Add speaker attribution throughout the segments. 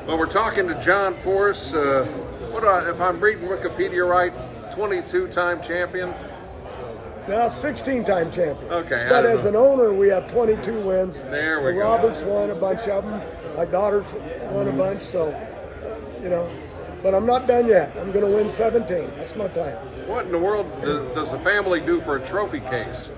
Speaker 1: Well, we're talking to John Force. If I'm reading Wikipedia right, 22-time champion.
Speaker 2: Now, 16-time champion.
Speaker 1: Okay.
Speaker 2: But as an owner, we have 22 wins.
Speaker 1: There we
Speaker 2: the
Speaker 1: go.
Speaker 2: Roberts won a bunch of them. My daughters won a bunch. So, but I'm not done yet. I'm going to win 17. That's my plan.
Speaker 1: What in the world does the family do for a trophy case?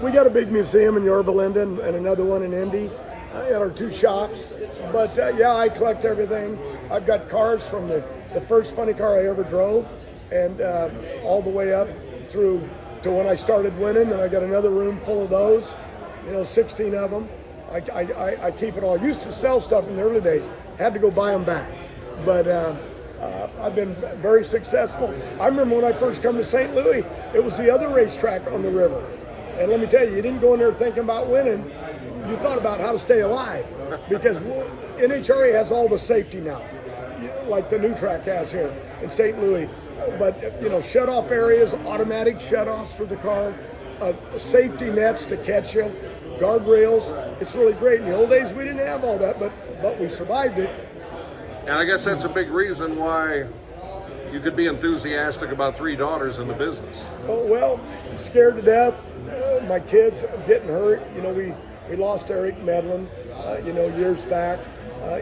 Speaker 2: We got a big museum in Yorba Linda and another one in Indy at our two shops. But I collect everything. I've got cars from the first funny car I ever drove and all the way up through to when I started winning. And I got another room full of those, 16 of them. I keep it all. Used to sell stuff in the early days. Had to go buy them back. But I've been very successful. I remember when I first come to St. Louis, it was the other racetrack on the river. And let me tell you didn't go in there thinking about winning. You thought about how to stay alive because NHRA has all the safety now, like the new track has here in St. Louis. But, shut-off areas, automatic shut-offs for the car, safety nets to catch you, guardrails. It's really great. In the old days, we didn't have all that, but we survived it.
Speaker 1: And I guess that's a big reason why you could be enthusiastic about 3 daughters in the business.
Speaker 2: Oh, well, I'm scared to death. My kids getting hurt. We lost Eric Medlin, years back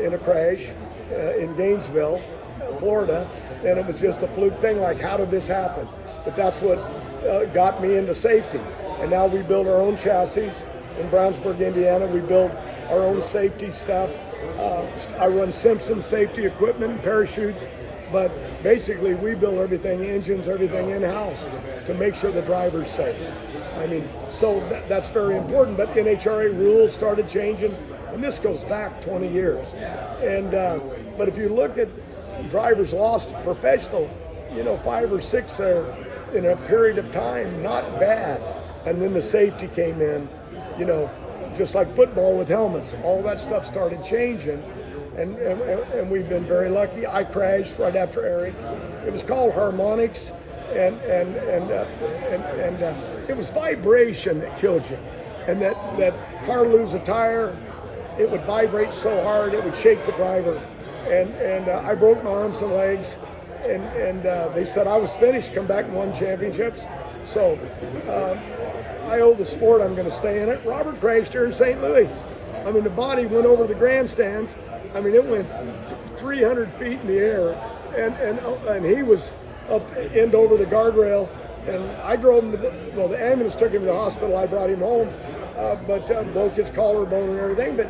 Speaker 2: in a crash in Gainesville, Florida. And it was just a fluke thing, like, how did this happen? But that's what got me into safety. And now we build our own chassis in Brownsburg, Indiana. We build our own safety stuff. I run Simpson safety equipment, parachutes, but basically we build everything, engines, everything in-house to make sure the driver's safe. So that's very important, but NHRA rules started changing, and this goes back 20 years. And but if you look at drivers lost professional, 5 or 6 there in a period of time, not bad. And then the safety came in, just like football with helmets. All that stuff started changing, and we've been very lucky. I crashed right after Eric. It was called harmonics, and it was vibration that killed you. And that car lose a tire, it would vibrate so hard it would shake the driver. And I broke my arms and legs, and they said I was finished. Come back and won championships. So I owe the sport. I'm going to stay in it. Robert crashed here in St. Louis. The body went over the grandstands. It went 300 feet in the air, and he was up end over the guardrail. And I drove him to the ambulance took him to the hospital. I brought him home, but broke his collarbone and everything. But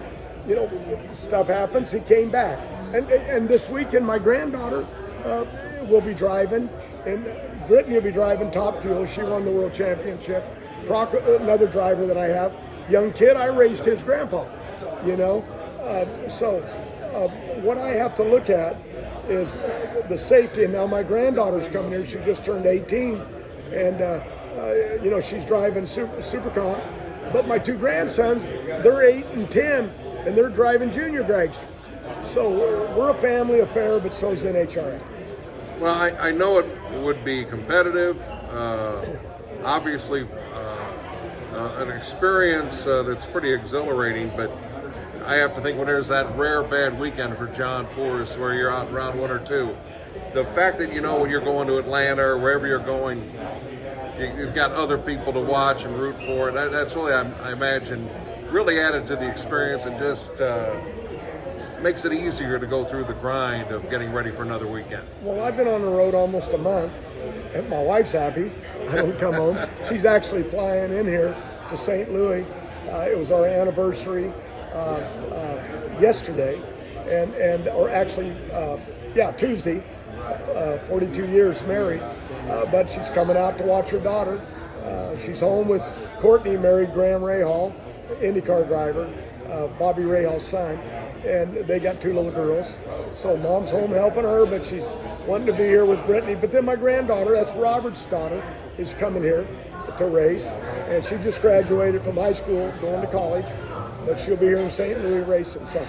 Speaker 2: stuff happens. He came back, and this weekend my granddaughter will be driving, and Brittany will be driving Top Fuel. She won the world championship. Brock, another driver that I have, young kid, I raised his grandpa, So what I have to look at is the safety. And now my granddaughter's coming here. She just turned 18, and she's driving super comp. But my 2 grandsons, they're 8 and 10, and they're driving junior dragsters. So we're a family affair, but so's NHRA.
Speaker 1: Well, I know it would be competitive. Obviously, an experience that's pretty exhilarating, but I have to think when there's that rare bad weekend for John Forrest where you're out in round 1 or 2, the fact that when you're going to Atlanta or wherever you're going, you've got other people to watch and root for. That's really, I imagine, really added to the experience and just makes it easier to go through the grind of getting ready for another weekend.
Speaker 2: Well, I've been on the road almost a month. And my wife's happy. I don't come home. She's actually flying in here to St. Louis. It was our anniversary yesterday, or actually, Tuesday. 42 years married, but she's coming out to watch her daughter. She's home with Courtney, married Graham Rahal, IndyCar driver, Bobby Rahal's son, and they got 2 little girls. So mom's home helping her, but she's wanting to be here with Brittany. But then my granddaughter, that's Robert's daughter, is coming here to race, and she just graduated from high school, going to college, but she'll be here in St. Louis racing. So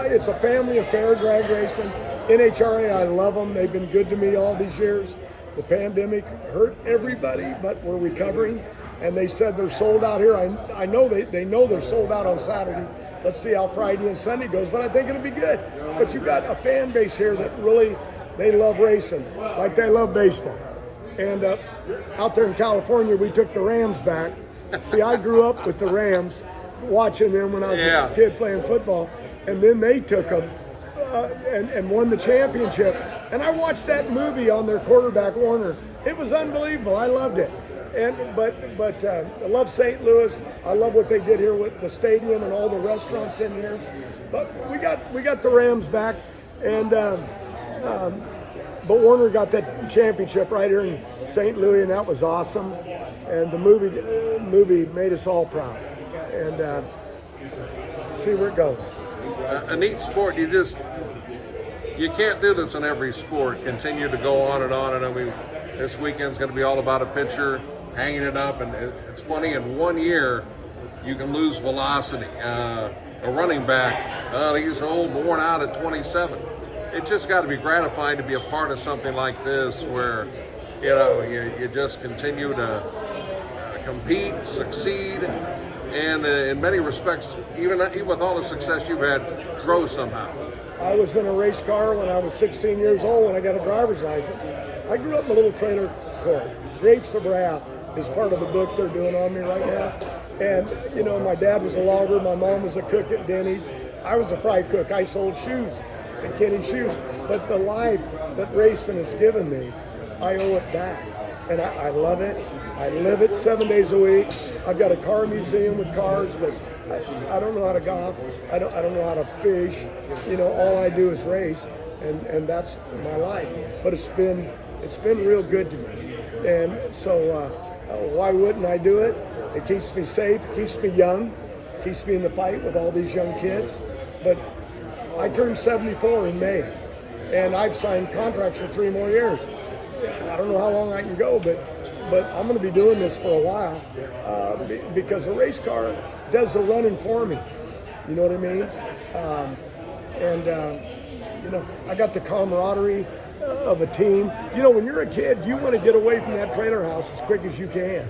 Speaker 2: it's a family affair, drag racing. NHRA, I love them. They've been good to me all these years. The pandemic hurt everybody, but we're recovering. And they said they're sold out here. I know they know they're sold out on Saturday. Let's see how Friday and Sunday goes, but I think it'll be good. But you've got a fan base here that really, they love racing, like they love baseball. And out there in California, we took the Rams back. See, I grew up with the Rams, watching them when I was a kid playing football, and then they took them and won the championship. And I watched that movie on their quarterback, Warner. It was unbelievable. I loved it. But I love St. Louis. I love what they did here with the stadium and all the restaurants in here. But we got the Rams back, and but Warner got that championship right here in St. Louis, and that was awesome. And the movie made us all proud. And see where it goes.
Speaker 1: A neat sport. You can't do this in every sport. Continue to go on and on. And I mean, this weekend's going to be all about a pitcher hanging it up. And it's funny, in 1 year, you can lose velocity. A running back, he's old, worn out at 27. It just got to be gratifying to be a part of something like this, where you just continue to compete, succeed, and in many respects, even with all the success you've had, grow somehow.
Speaker 2: I was in a race car when I was 16 years old when I got a driver's license. I grew up in a little trailer court. Grapes of Wrath is part of the book they're doing on me right now. And, my dad was a logger, my mom was a cook at Denny's. I was a fry cook. I sold shoes at Kenny's Shoes. But the life that racing has given me, I owe it back. And I love it. I live it 7 days a week. I've got a car museum with cars, but I don't know how to golf. I don't know how to fish. All I do is race, and that's my life. But it's been real good to me. And so why wouldn't I do it? It keeps me safe, it keeps me young, it keeps me in the fight with all these young kids. But I turned 74 in May, and I've signed contracts for 3 more years. I don't know how long I can go, but I'm going to be doing this for a while because a race car does the running for me. You know what I mean? I got the camaraderie of a team. When you're a kid, you want to get away from that trailer house as quick as you can.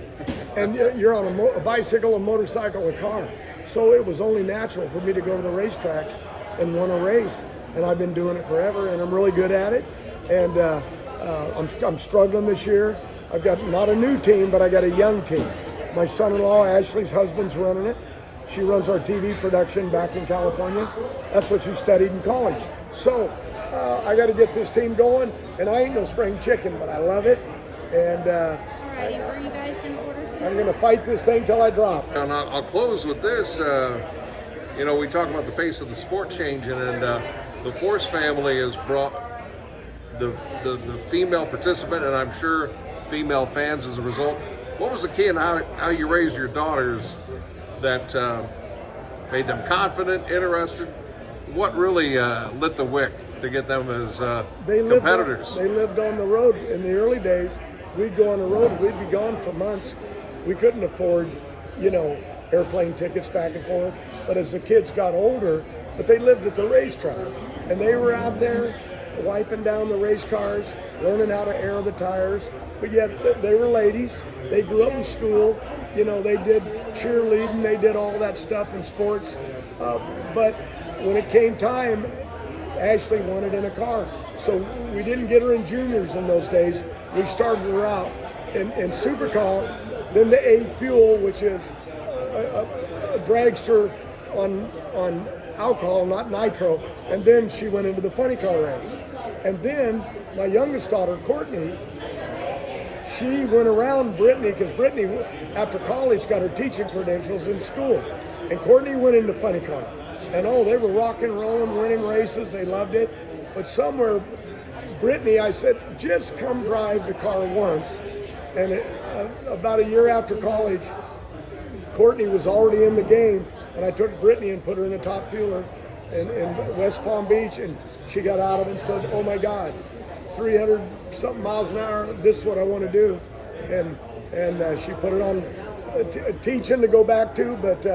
Speaker 2: And you're on a bicycle, a motorcycle, a car. So it was only natural for me to go to the racetracks and win a race. And I've been doing it forever, and I'm really good at it. And I'm struggling this year. I've got not a new team, but I got a young team. My son-in-law, Ashley's husband's running it. She runs our TV production back in California. That's what she studied in college. So I got to get this team going, and I ain't no spring chicken, but I love it. And
Speaker 3: alrighty, were you guys going to order some?
Speaker 2: I'm going to fight this thing till I drop.
Speaker 1: And I'll close with this. We talk about the face of the sport changing, and the Force family has brought the female participant, and I'm sure female fans as a result. What was the key in how you raised your daughters that made them confident, interested? What really lit the wick to get them as competitors?
Speaker 2: They lived on the road in the early days. We'd go on the road, we'd be gone for months. We couldn't afford, airplane tickets back and forth. But as the kids got older, but they lived at the racetrack, and they were out there wiping down the race cars, learning how to air the tires. But yet they were ladies. They grew up in school. They did cheerleading. They did all that stuff in sports. But when it came time, Ashley wanted in a car. So we didn't get her in juniors in those days. We started her out in Super Comp, then the A Fuel, which is a dragster on alcohol, not nitro. And then she went into the funny car range. And then my youngest daughter, Courtney, she went around Brittany, because Brittany, after college, got her teaching credentials in school. And Courtney went into funny car. And they were rock and rolling, winning races. They loved it. But somewhere, Brittany, I said, just come drive the car once. And about a year after college, Courtney was already in the game. And I took Brittany and put her in the top fueler in West Palm Beach. And she got out of it and said, oh my God, 300 something miles an hour, this is what I want to do. And she put it on teaching to go back to, but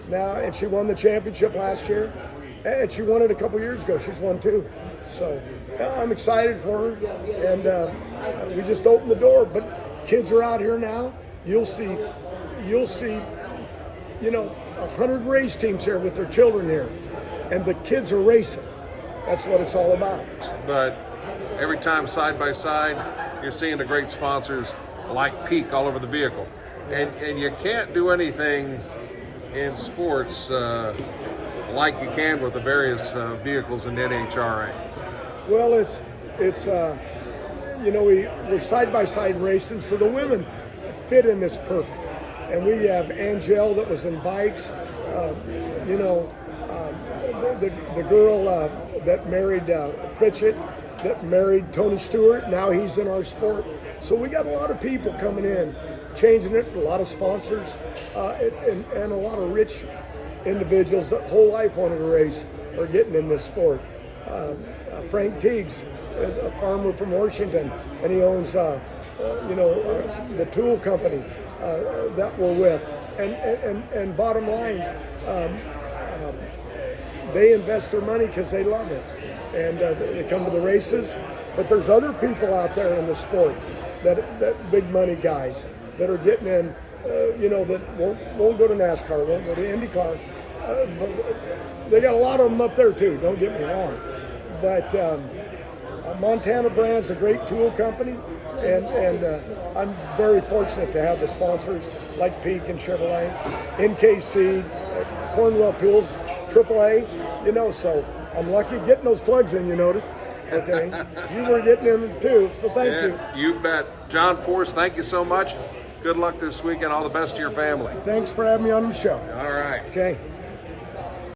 Speaker 2: now, and she won the championship last year, and she won it a couple years ago. She's won 2. So I'm excited for her, and we just opened the door. But kids are out here now. You'll see, 100 race teams here with their children here, and the kids are racing. That's what it's all about.
Speaker 1: But every time side by side, you're seeing the great sponsors like Peak all over the vehicle. And you can't do anything in sports like you can with the various vehicles in NHRA.
Speaker 2: Well, it's we're side by side racing, so the women fit in this perfect. And we have Angel that was in bikes, the girl that married Pritchett, that married Tony Stewart. Now he's in our sport. So we got a lot of people coming in, changing it. A lot of sponsors and a lot of rich individuals that whole life wanted to race are getting in this sport. Frank Teagues is a farmer from Washington, and he owns the tool company that we're with. And bottom line, they invest their money because they love it, and they come to the races. But there's other people out there in the sport that big money guys that are getting in, that won't go to NASCAR, won't go to IndyCar. But they got a lot of them up there too. Don't get me wrong, but Montana Brand's a great tool company, and I'm very fortunate to have the sponsors like Peak and Chevrolet, NKC, Cornwell Tools, AAA. So I'm lucky getting those plugs in. You notice, okay? You were getting them too, so thank you.
Speaker 1: You bet, John Force. Thank you so much. Good luck this weekend. All the best to your family.
Speaker 2: Thanks for having me on the show.
Speaker 1: All right.
Speaker 2: Okay.